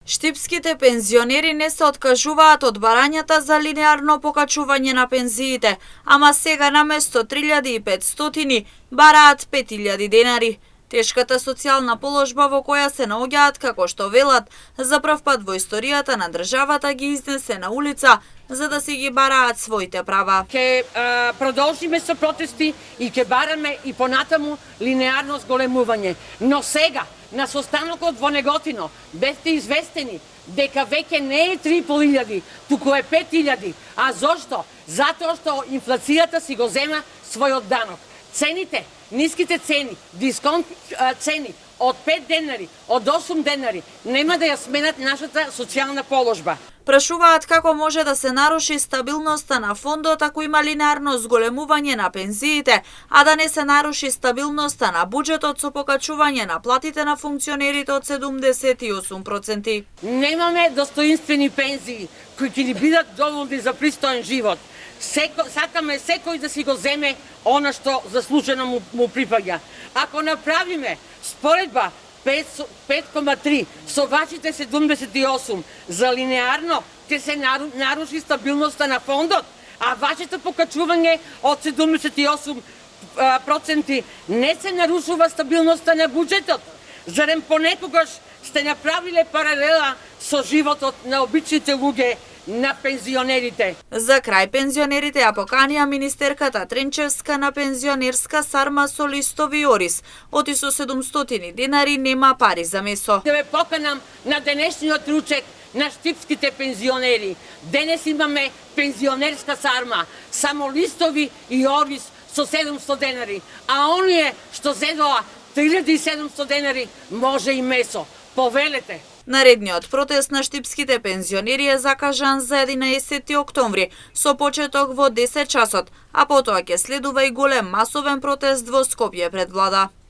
Штипските пензионери не се откажуваат од барањата за линеарно покачување на пензиите, ама сега наместо 3500 бараат 5000 денари. Тешката социјална положба во која се наоѓаат, како што велат, за прв пат во историјата на државата ги изнесе на улица за да си ги бараат своите права. Ке продолжиме со протести и ке бараме и понатаму линеарно зголемување. Но сега, на состанокот во Неготино, бевте известени дека веќе не е 3500, туку е 5000. А зошто? Затоа што инфлацијата си го зема својот данок. Цените, ниските цени, дисконт цени од 5 денари, од 8 денари, нема да ја сменат нашата социјална положба. Прашуваат како може да се наруши стабилноста на фондот ако има линеарно зголемување на пензиите, а да не се наруши стабилноста на буџетот со покачување на платите на функционерите од 78%. Немаме достоинствени пензии кои ќе ни бидат доволни за пристоен живот. Сакаме секој да си го земе она што заслужено му припаѓа. Ако направиме споредба 5,3 со вашите 78 за линеарно, ќе се наруши стабилноста на фондот, а вашето покачување од 78% не се нарушува стабилноста на буџетот. Зарем понекогаш сте направиле паралела со животот на обичните луѓе, на пензионерите. За крај пензионерите ја поканија министерката Тренчевска на пензионерска сарма со листови ориз. Оти со 700 денари нема пари за месо. Да ве поканам на денешниот ручек на штипските пензионери. Денес имаме пензионерска сарма, само листови и ориз со 700 денари. А оние што зедоа 3700 денари може и месо. Повелете. Наредниот протест на штипските пензионери е закажан за 11 октомври, со почеток во 10 часот, а потоа ќе следува и голем масовен протест во Скопје пред влада.